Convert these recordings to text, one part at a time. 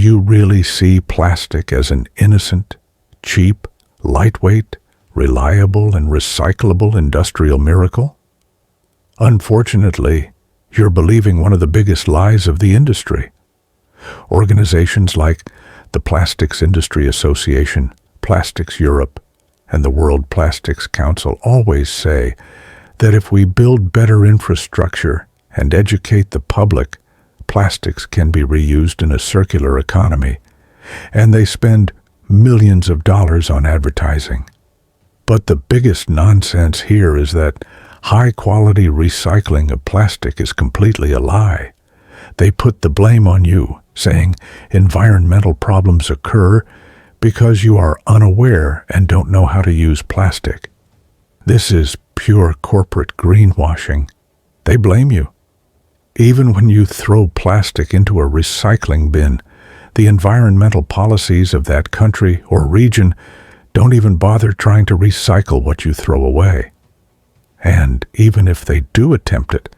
you really see plastic as an innocent, cheap, lightweight, reliable, and recyclable industrial miracle? Unfortunately, you're believing one of the biggest lies of the industry. Organizations like the Plastics Industry Association, PlasticsEurope, and the World Plastics Council always say that if we build better infrastructure and educate the public, plastics can be reused in a circular economy, and they spend millions of dollars on advertising. But the biggest nonsense here is that high-quality recycling of plastic is completely a lie. They put the blame on you, saying environmental problems occur because you are unaware and don't know how to use plastic. This is pure corporate greenwashing. They blame you. Even when you throw plastic into a recycling bin, the environmental policies of that country or region don't even bother trying to recycle what you throw away. And even if they do attempt it,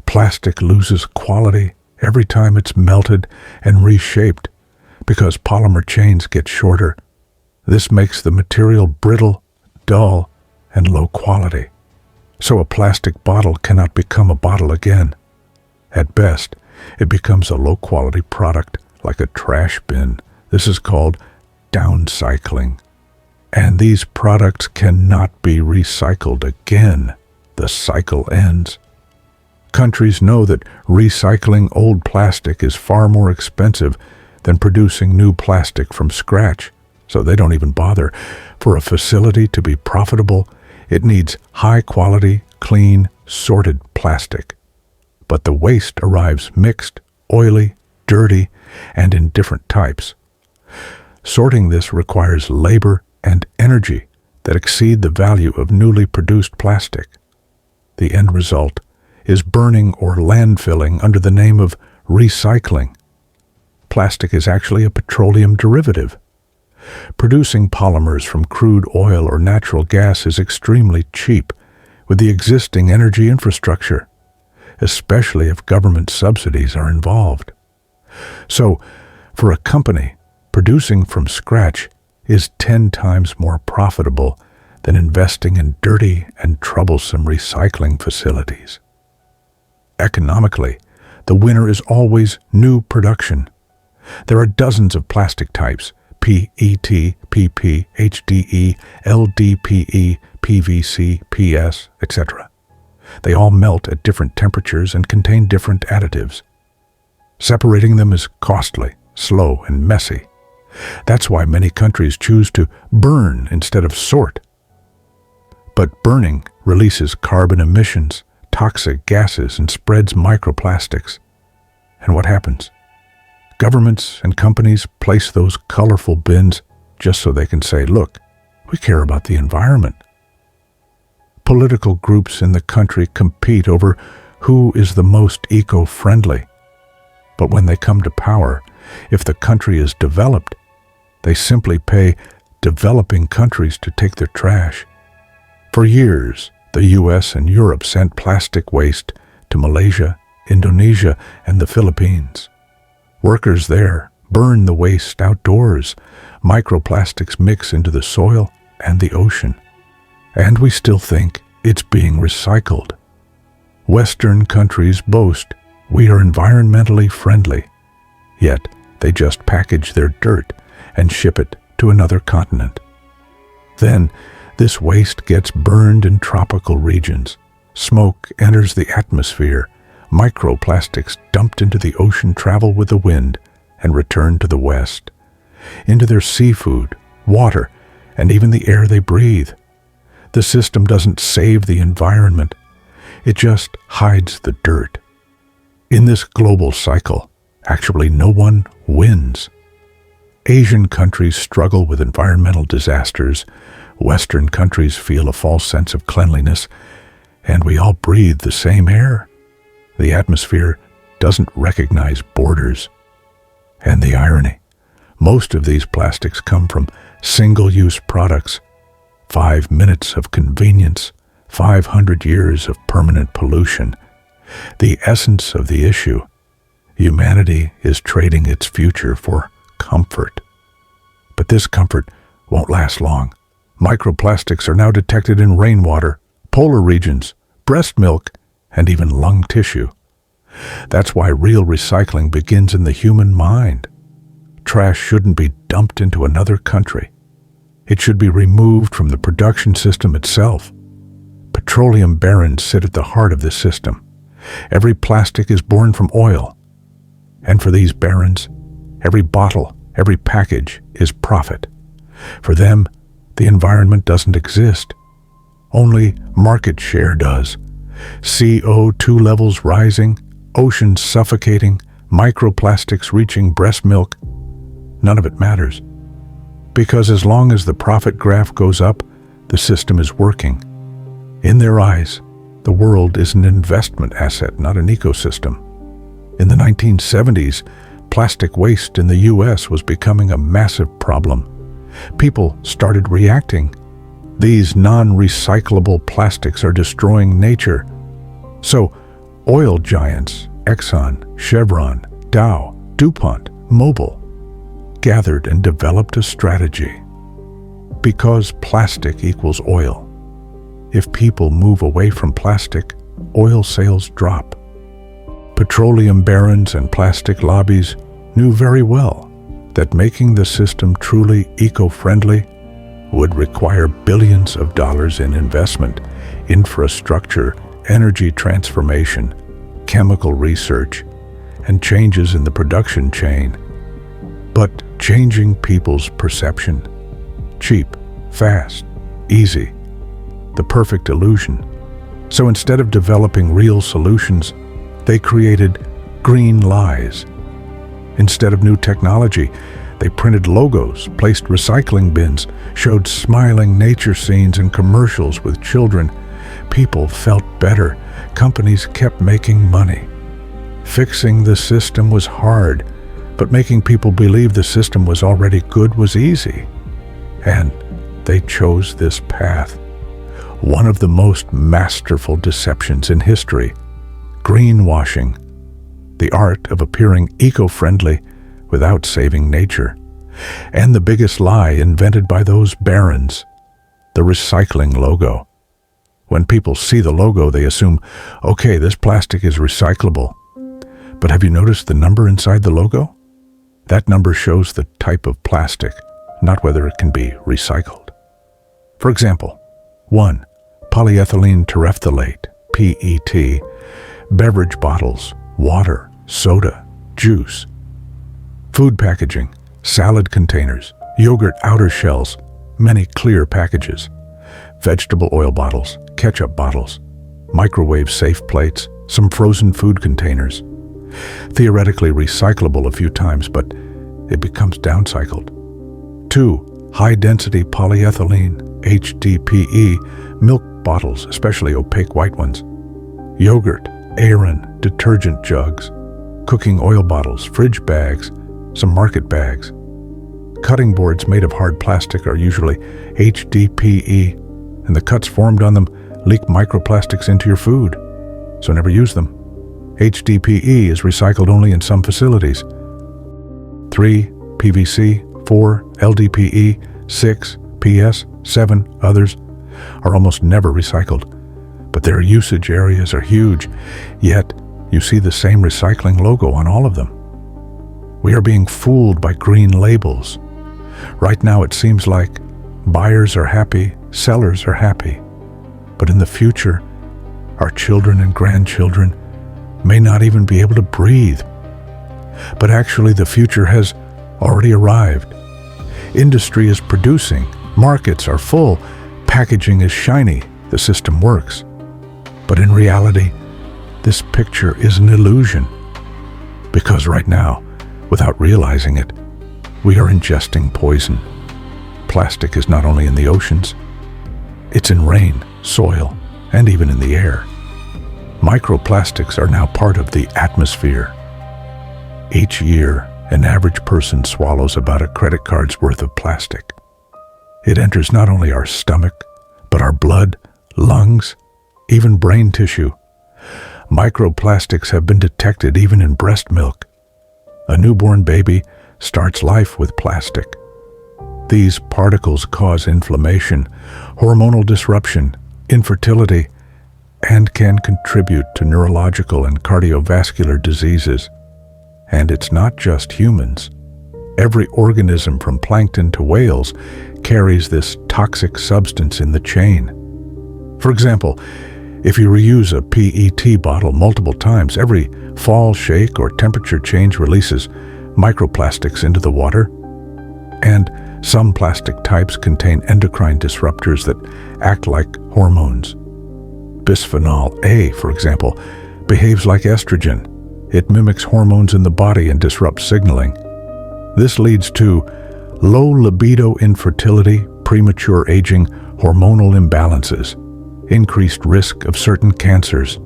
plastic loses quality every time it's melted and reshaped because polymer chains get shorter. This makes the material brittle, dull, and low quality. So a plastic bottle cannot become a bottle again. At best, it becomes a low-quality product like a trash bin. This is called downcycling. And these products cannot be recycled again. The cycle ends. Countries know that recycling old plastic is far more expensive than producing new plastic from scratch, so they don't even bother. For a facility to be profitable, it needs high-quality, clean, sorted plastic. But the waste arrives mixed, oily, dirty, and in different types. Sorting this requires labor and energy that exceed the value of newly produced plastic. The end result is burning or landfilling under the name of recycling. Plastic is actually a petroleum derivative. Producing polymers from crude oil or natural gas is extremely cheap with the existing energy infrastructure, especially if government subsidies are involved. So, for a company, producing from scratch is 10 times more profitable than investing in dirty and troublesome recycling facilities. Economically, the winner is always new production. There are dozens of plastic types: PET, PP, HDE, LDPE, PVC, PS, etc. They all melt at different temperatures and contain different additives. Separating them is costly, slow, and messy. That's why many countries choose to burn instead of sort. But burning releases carbon emissions, toxic gases, and spreads microplastics. And what happens? Governments and companies place those colorful bins just so they can say, "Look, we care about the environment." Political groups in the country compete over who is the most eco-friendly. But when they come to power, if the country is developed, they simply pay developing countries to take their trash. For years, the US and Europe sent plastic waste to Malaysia, Indonesia, and the Philippines. Workers there burn the waste outdoors. Microplastics mix into the soil and the ocean. And we still think it's being recycled. Western countries boast we are environmentally friendly, yet they just package their dirt and ship it to another continent. Then, this waste gets burned in tropical regions. Smoke enters the atmosphere. Microplastics dumped into the ocean travel with the wind and return to the West, into their seafood, water, and even the air they breathe. The system doesn't save the environment. It just hides the dirt. In this global cycle, actually no one wins. Asian countries struggle with environmental disasters. Western countries feel a false sense of cleanliness, and we all breathe the same air. The atmosphere doesn't recognize borders. And the irony, most of these plastics come from single-use products. 5 minutes of convenience, 500 years of permanent pollution. The essence of the issue: humanity is trading its future for comfort. But this comfort won't last long. Microplastics are now detected in rainwater, polar regions, breast milk, and even lung tissue. That's why real recycling begins in the human mind. Trash shouldn't be dumped into another country. It should be removed from the production system itself. Petroleum barons sit at the heart of this system. Every plastic is born from oil. And for these barons, every bottle, every package is profit. For them, the environment doesn't exist. Only market share does. CO2 levels rising, oceans suffocating, microplastics reaching breast milk. None of it matters. Because as long as the profit graph goes up, the system is working. In their eyes, the world is an investment asset, not an ecosystem. In the 1970s, plastic waste in the U.S. was becoming a massive problem. People started reacting. These non-recyclable plastics are destroying nature. So, oil giants, Exxon, Chevron, Dow, DuPont, Mobil, gathered and developed a strategy. Because plastic equals oil. If people move away from plastic, oil sales drop. Petroleum barons and plastic lobbies knew very well that making the system truly eco-friendly would require billions of dollars in investment, infrastructure, energy transformation, chemical research, and changes in the production chain. But changing people's perception, cheap, fast, easy, the perfect illusion. So instead of developing real solutions, they created green lies. Instead of new technology, they printed logos, placed recycling bins, showed smiling nature scenes and commercials with children. People felt better. Companies kept making money. Fixing the system was hard, but making people believe the system was already good was easy. And they chose this path. One of the most masterful deceptions in history, greenwashing, the art of appearing eco-friendly without saving nature. And the biggest lie invented by those barons, the recycling logo. When people see the logo, they assume, okay, this plastic is recyclable. But have you noticed the number inside the logo? That number shows the type of plastic, not whether it can be recycled. For example, 1. Polyethylene terephthalate, PET, beverage bottles, water, soda, juice, food packaging, salad containers, yogurt outer shells, many clear packages, vegetable oil bottles, ketchup bottles, microwave-safe plates, some frozen food containers. Theoretically recyclable a few times, but it becomes downcycled. 2. High-density polyethylene, HDPE, milk bottles, especially opaque white ones, yogurt, Aran, detergent jugs, cooking oil bottles, fridge bags, some market bags. Cutting boards made of hard plastic are usually HDPE, and the cuts formed on them leak microplastics into your food, so never use them. HDPE is recycled only in some facilities. 3. PVC, 4. LDPE, 6. PS, 7. Others are almost never recycled, but their usage areas are huge, yet you see the same recycling logo on all of them. We are being fooled by green labels. Right now it seems like buyers are happy, sellers are happy, but in the future, our children and grandchildren may not even be able to breathe. But actually the future has already arrived. Industry is producing, markets are full, packaging is shiny, the system works. But in reality, this picture is an illusion. Because right now, without realizing it, we are ingesting poison. Plastic is not only in the oceans, it's in rain, soil, and even in the air. Microplastics are now part of the atmosphere. Each year, an average person swallows about a credit card's worth of plastic. It enters not only our stomach, but our blood, lungs, even brain tissue. Microplastics have been detected even in breast milk. A newborn baby starts life with plastic. These particles cause inflammation, hormonal disruption, infertility, and can contribute to neurological and cardiovascular diseases. And it's not just humans. Every organism from plankton to whales carries this toxic substance in the chain. For example, if you reuse a PET bottle multiple times, every fall, shake, or temperature change releases microplastics into the water. And some plastic types contain endocrine disruptors that act like hormones. Bisphenol A, for example, behaves like estrogen. It mimics hormones in the body and disrupts signaling. This leads to low libido, infertility, premature aging, hormonal imbalances, increased risk of certain cancers.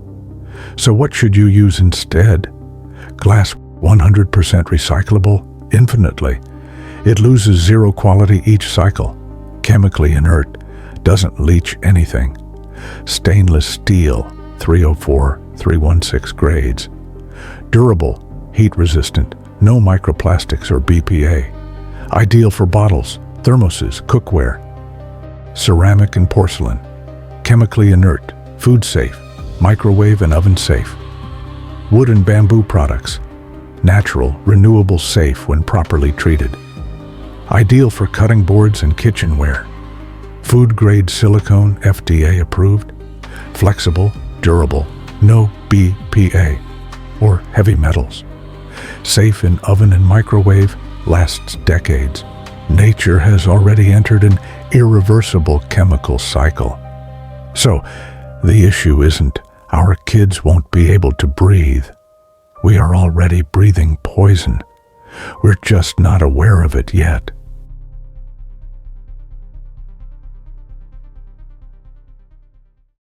So what should you use instead? Glass 100% recyclable? Infinitely. It loses zero quality each cycle. Chemically inert, doesn't leach anything. Stainless steel, 304, 316 grades. Durable, heat-resistant, no microplastics or BPA. Ideal for bottles, thermoses, cookware. Ceramic and porcelain. Chemically inert, food safe, microwave and oven safe. Wood and bamboo products. Natural, renewable, safe when properly treated. Ideal for cutting boards and kitchenware. Food-grade silicone, FDA approved. Flexible, durable, no BPA or heavy metals. Safe in oven and microwave, lasts decades. Nature has already entered an irreversible chemical cycle. So, the issue isn't our kids won't be able to breathe. We are already breathing poison. We're just not aware of it yet.